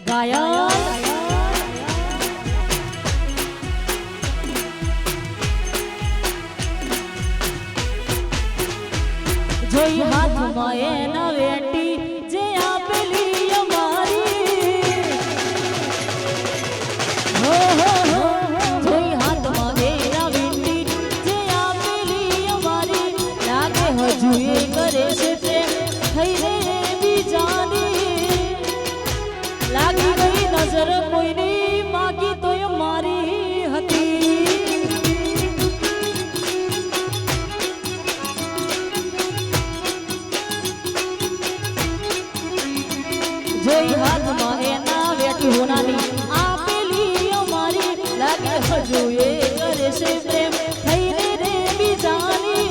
ગાયન જોઈ હાથમાં એના વેટી જે આપેલી અમારી હો હો હો જોઈ હાથમાં એના વેટી જે આપેલી અમારી લાગે હજુ એ કરે છે પ્રેમ થઈને બીજાની લાગી ગઈ નજર કોઈની બાકી તોય મારી હતી જોઈ હાથમાં એના વેટી હોનાની આપેલી અમારી લાગે હજુ એ કરે છે પ્રેમ થઈને રે બીજાની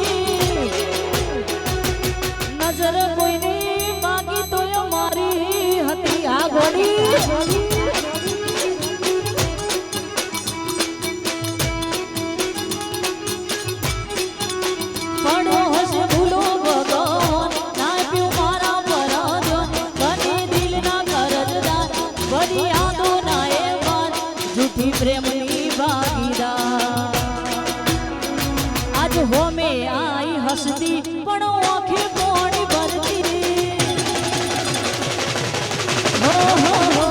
નજર કોઈની બાકી તોય મારી હતી આ ગોળી પડો હશે ભૂલો ભગવાન નાપ્યું મારા પરાધ્યાન બની દિલના કરજદાર બધી યાદો ના એ બાર જૂઠી પ્રેમની ભાગીદાર આજ હોમે આઈ હસતી પણ આંખે પાણી ભરતી હો હો હો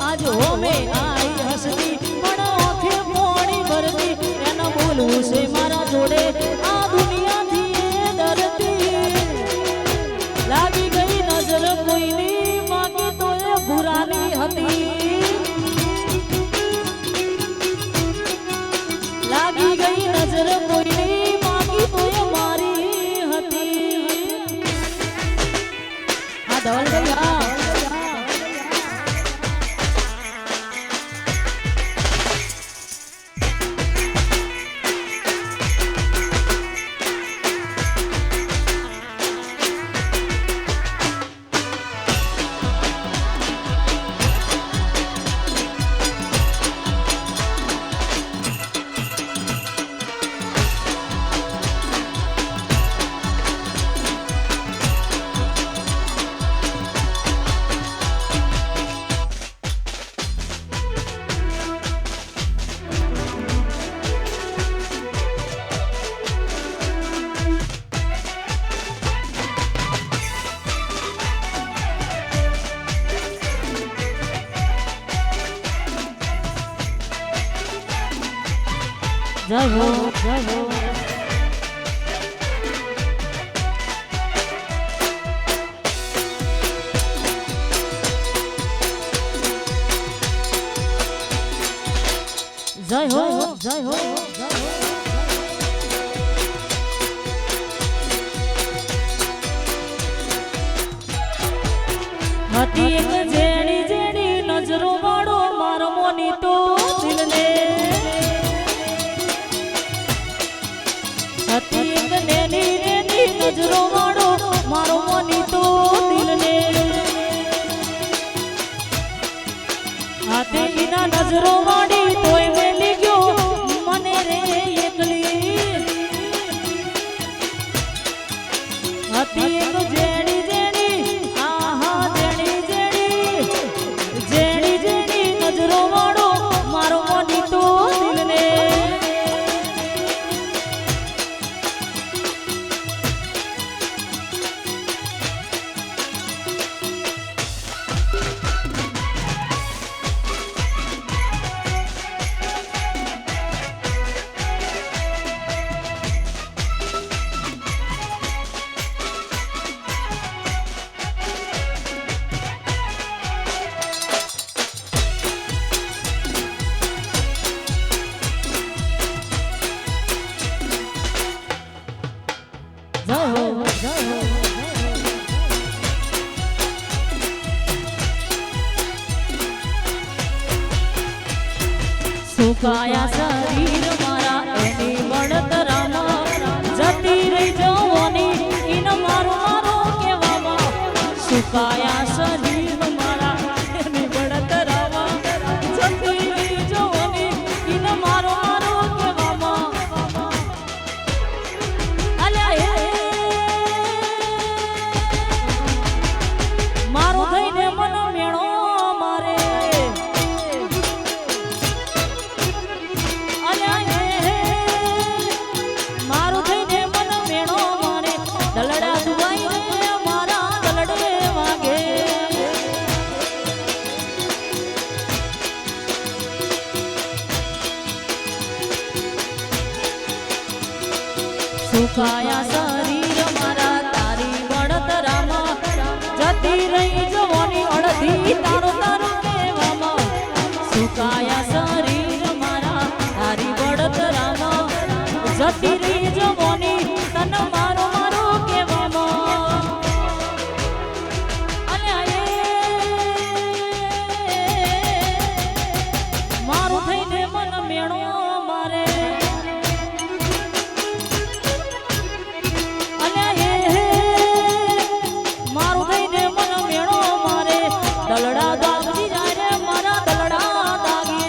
આજ હોમે આઈ હસતી પણ આંખે પાણી ભરતી એને બોલવું છે મારા જોડે આ દુનિયાથી એ ડરતી લાગી ગઈ નજર કોઈની બાકી તો એ ભૂરાની હતી લાગી ગઈ નજર કોઈની બાકી તો એ મારી હતી આ ધવલ ભૈયા જય હો જય હો જય હો જય હો હતી એક જેડી જેડી નજરો વાળો મારો મોની તો દિલને હતી એક નેની નેની નજરો વાળો મારો મોની તો દિલને હાથે વિના નજરો વાળી તોય મેલી ગયો મને રે એકલી હતી એક જેડી જેડી આહા જેડી જેડી જેડી જેડી નજરો વાળો મારો મોની તો દિલને સુકાયા શરીર મારા એની બળતરામાં જતી રહી જવાની ઇન મારો મારો કહેવામાં સુકાયા શરીર મારા એની બળતરામાં જતી રહી જવાની ઇન મારો મારો કહેવામાં અલ્યા મારો થઈને મન મેણો મારે સુકાયા શરીર મારા તારી બળતરામાં જતી રહી જવાની અડધી તારું તારું કહેવામાં સુકાયા શરીર મારા તારી બળતરામાં જતી રહી જવાની તન મારો મારો કહેવામાં મારું થઈને મન મેણો મારે મારું થઈને મન મેણો મારે દલડા દાગી જાય રે મારા દલડા દાગે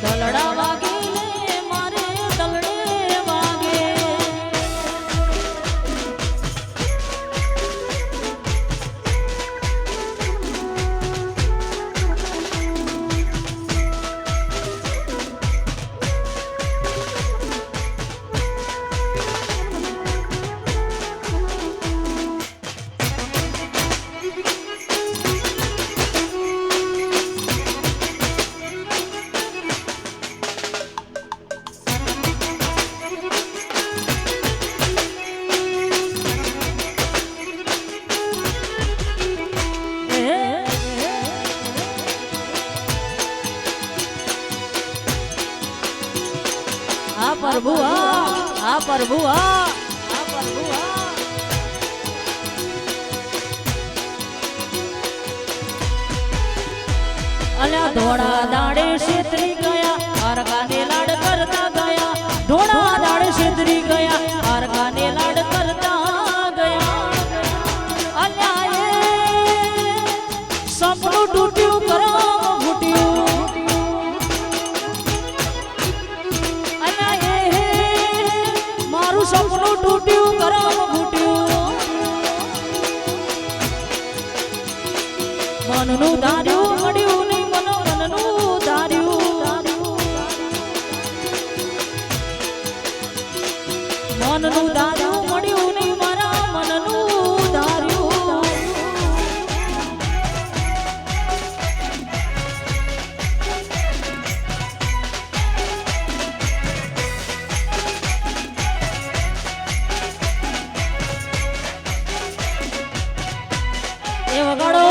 દલડા વાગે મારે દલડે વાગે प्रभु आ प्रभु आ प्रभु आ अल्या धोड़ा दाड़े छेतरी गया और गाने लाड करता गया धोड़ा दाड़े छेतरी गया और गाने लाड करता गया अल्या ये सपनों टूट्યું કરમ ફૂટ્યું સપનું તૂટ્યું કરમ ફૂટ્યું મનનું ધાર્યું મળ્યું નહીં મનનું ધાર્યું મનનું ધાર્યું મળ્યું નહીં મારા મનનું ધાર્યું એ વગાડો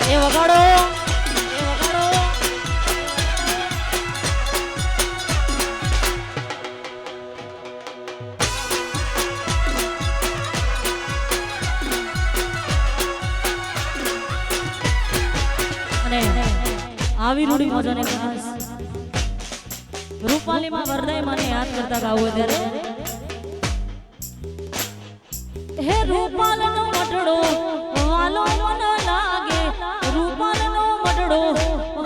એ વગાડો એ વગાડો અને આવી રૂડી મોજાને ખાસ રૂપાલીમાં વરદાય મને યાદ કરતા ગાવું ત્યારે હે રૂપાલનો મટડો વાલો મન લાગે રૂપાલનો મટડો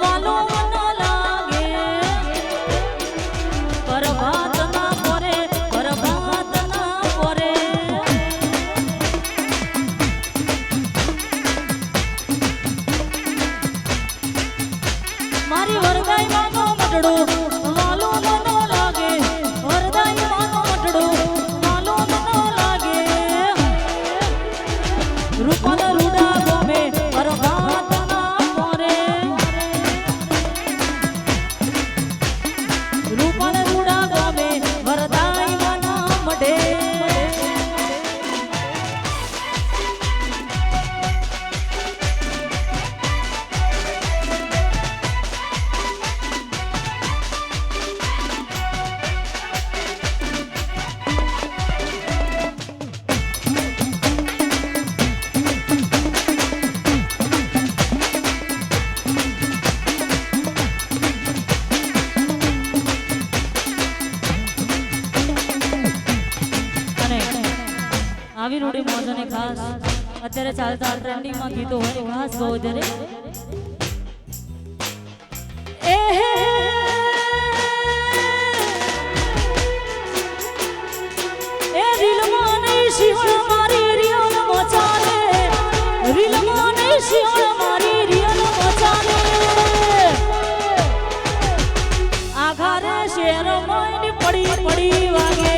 વાલો મન લાગે પરભાત ના પોરે પરભાત ના પોરે મારી વરદાઈ માનો મટડો વાલો મન લાગે વરદાઈ માનો મટડો વાલો મન લાગે રૂપાલ રૂડા ગમે પરભાત ના પોરે રૂપાલ રૂડા ગમે વરદાઈ મન મડે આવી રૂડી મોજને ખાસ અત્યારે ચાલતા ટ્રેન્ડિંગમાં ગીતો હોય ખાસ બહુ જ્યારે એ રીલમાં નહીં શિવણ મારી રિયલ મચાલે રીલમાં નહીં શિવણ મારી રિયલ મચાલે આઘારે શેરમાં પડી પડી વાગે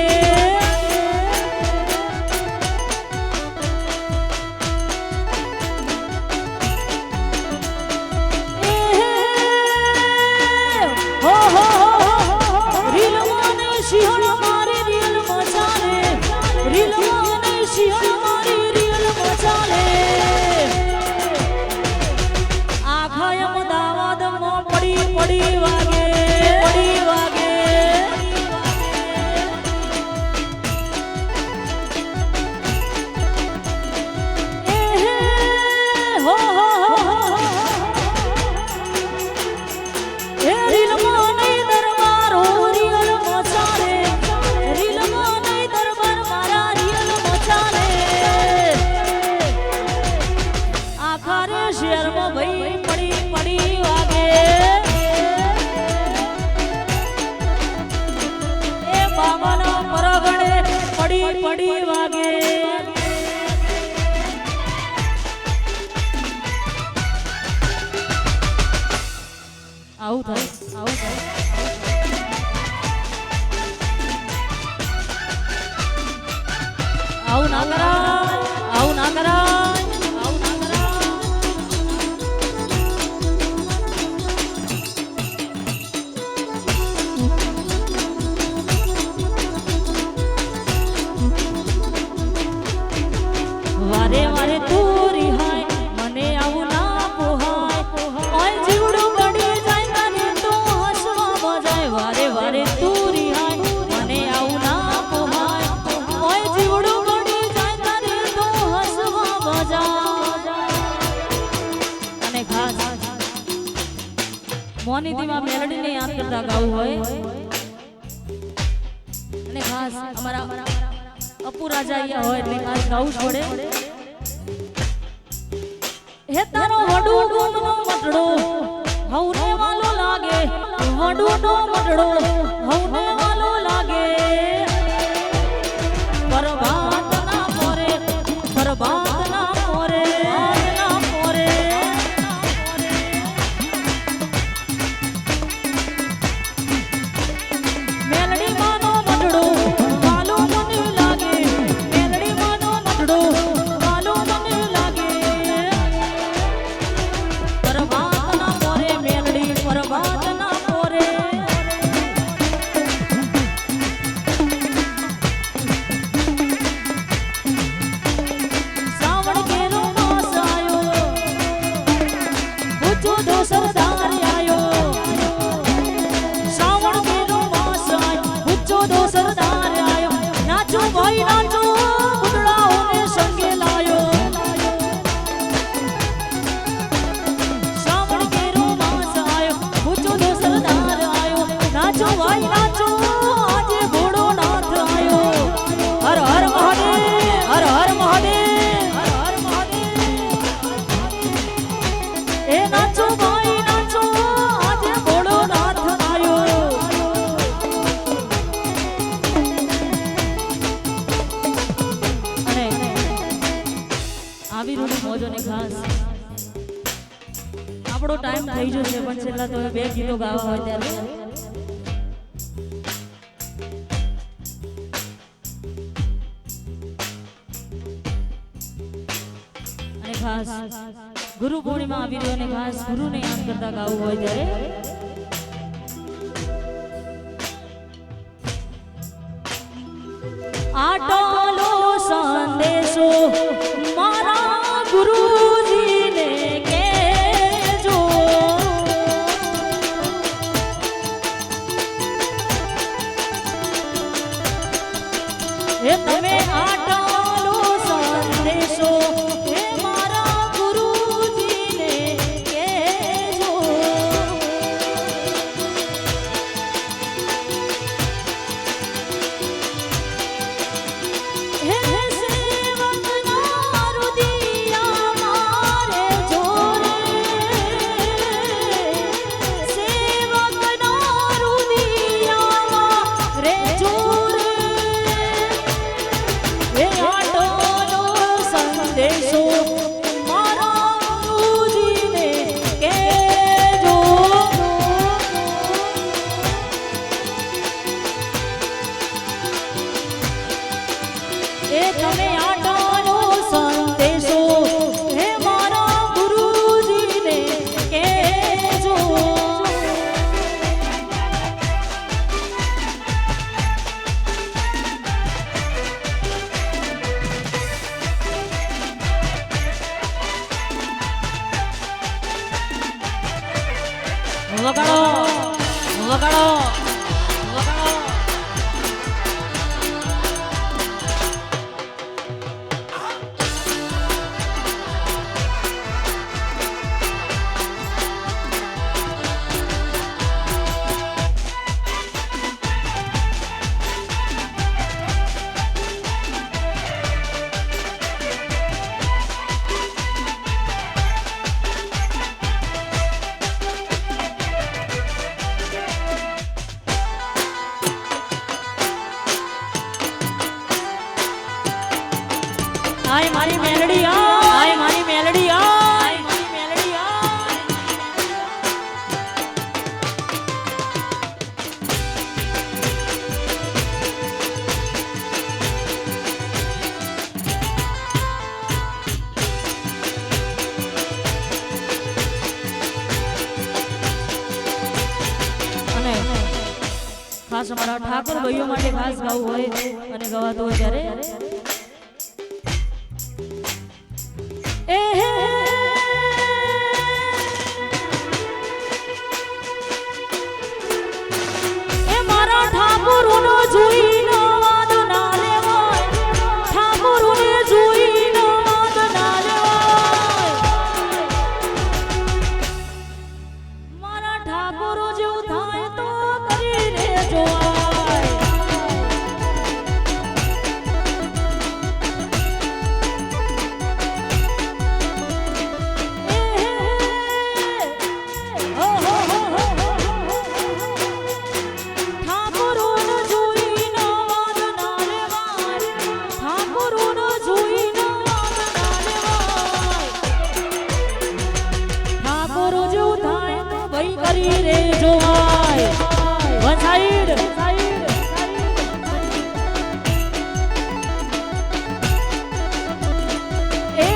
આવું થાય આવું થાય આવું ના કરાય આવું ના કરાય આવું ના કરાય વારે વારે તું રિહાય મને આવું ના પોહાય ઓય જીવડું પડી જાય તને તો હસવા બજાય વારે વારે તું રિહાય મને આવું ના પોહાય ઓય જીવડું પડી જાય તને તો હસવા બજાય અને ખાસ મોનીતીમાં મેલડીને યાદ કરતા ગાવું હોય અને ખાસ અમારા અપુ રાજા અહીંયા હોય એટલે ખાસ ગાવું છોડે હે તારો વડુ ગુણનો મટડો હવને વાલો લાગે વડુનો મટડો હવને વાલો લાગે પરભાત ના મોરે પરભાત ના મોરે ના મોરે મેલડી માનો મટડો વાલો મને લાગે મેલડી માનો મટડો વાલો મને લાગે પરભાત ના મોરે મેલડી પરભાત ના મોરે સાવણ કેરો માસ આયો પૂછો દો સરદાર આયો સાવણ કેરો માસ આયો પૂછો દો સરદાર આયો નાચો ભાઈ નાચો ગુદડાઓને સંગે લાયો સાવણ કેરો માસ આયો પૂછો દો સરદાર આયો નાચો ભાઈ નાચો આજે ઘોડો નાથ આયો હર હર મહાદેવ હર હર મહાદેવ હર હર મહાદેવ એ નાચો ભાઈ નાચો આજે ઘોડો નાથ આયો અને આવી રૂડી મોજોને ખાસ આપણો ટાઈમ થઈ જશે પણ છેલ્લા તો બે ગીતો ગાવા હોય ત્યારે અને ખાસ ગુરુ પૂર્ણિમા આવી રહ્યો અને ખાસ ગુરુને યાદ કરતા ગાવું હોય ત્યારે આટલો સંદેશો મારા ગુરુજીને કહેજો એ તમે આટલો સંદેશો એ મારા ગુરુજીને કહેજો હે સેવકના રુદિયા મારે જોરે સેવકના રુદિયા મારે જોરે એ આટલો સંદેશો મારા ગુરુજીને કહેજો એ તમે આટલો સંદેશો હે મારા ગુરુજીને કહેજો વગાડો વગાડો વગાડો આય મારી મેલડી આય મારી મેલડી આય મારી મેલડી આય અમારા ઠાકોર ભાઈઓ માટે ખાસ ગાવું હોય અને ગવાતું હોય ત્યારે એ મારા ઠાકોરનો જોઈનો વાદ ના લેવાય, ઠાકોરને જોઈનો વાદ ના લેવાય, મારા ઠાકોરો જેવું થાય તો કરીને જોવાય. રે જોવાય વન સાઈડ એ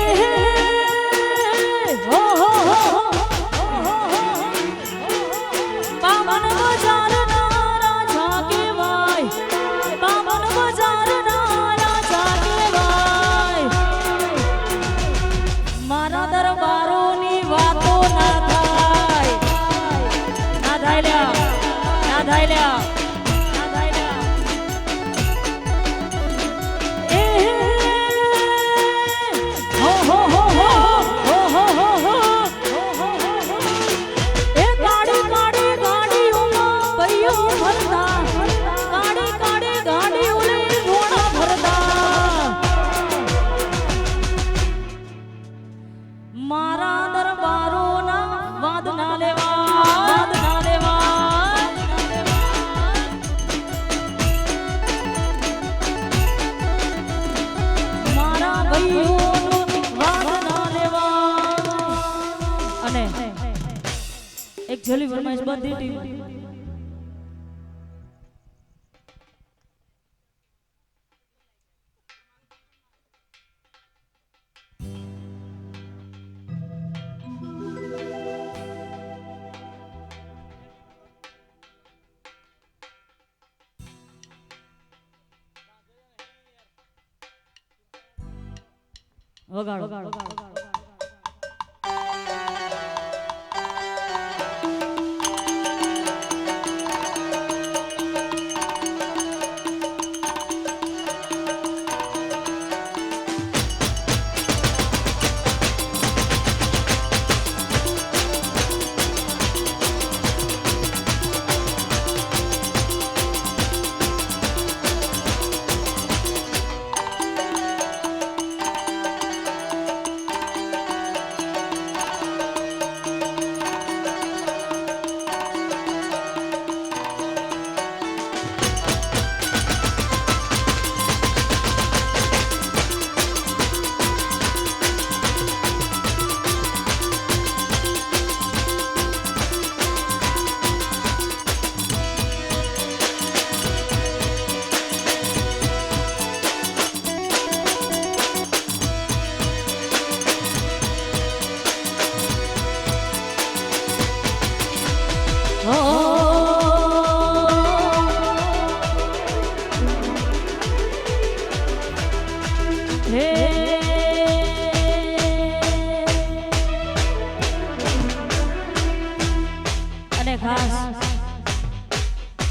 હો હો હો બામન બજાર ના રાજા કેવાય, બામન બજાર ના રાજા કેવાય, મારા દરબારોની વાતો ના ધાયલા એ હો હો હો હો હો હો હો હો એ ગાડી ગાડી ગાડીઓમાં ભાઈઓ ભરતા, ગાડી ગાડી ગાડીઓને ઘોડા ભરતા, મારા દરબારોના વાદ ના લેવા, વાદ ના લેવા, એક જલી ફરમાઈશ બધી ટીમ વગાડો.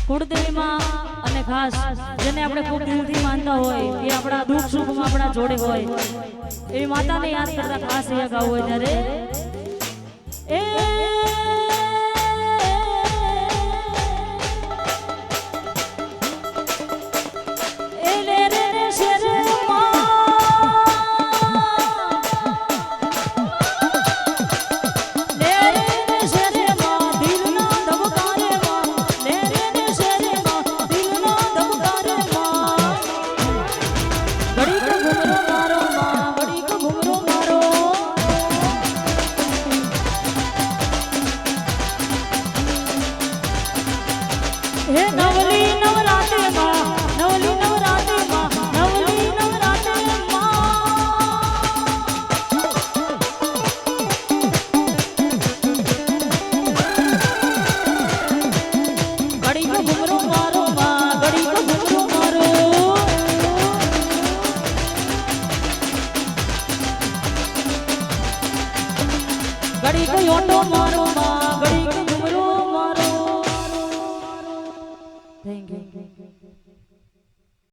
કુળદેવીમાં અને ખાસ જેને આપણે ખૂબ દિલથી માનતા હોય એ આપણા દુઃખ સુખમાં આપણા જોડે હોય એવી માતાને યાદ કરતા ખાસ અહીંયા ગાવું હોય ત્યારે ઘડી ગયો તો મારો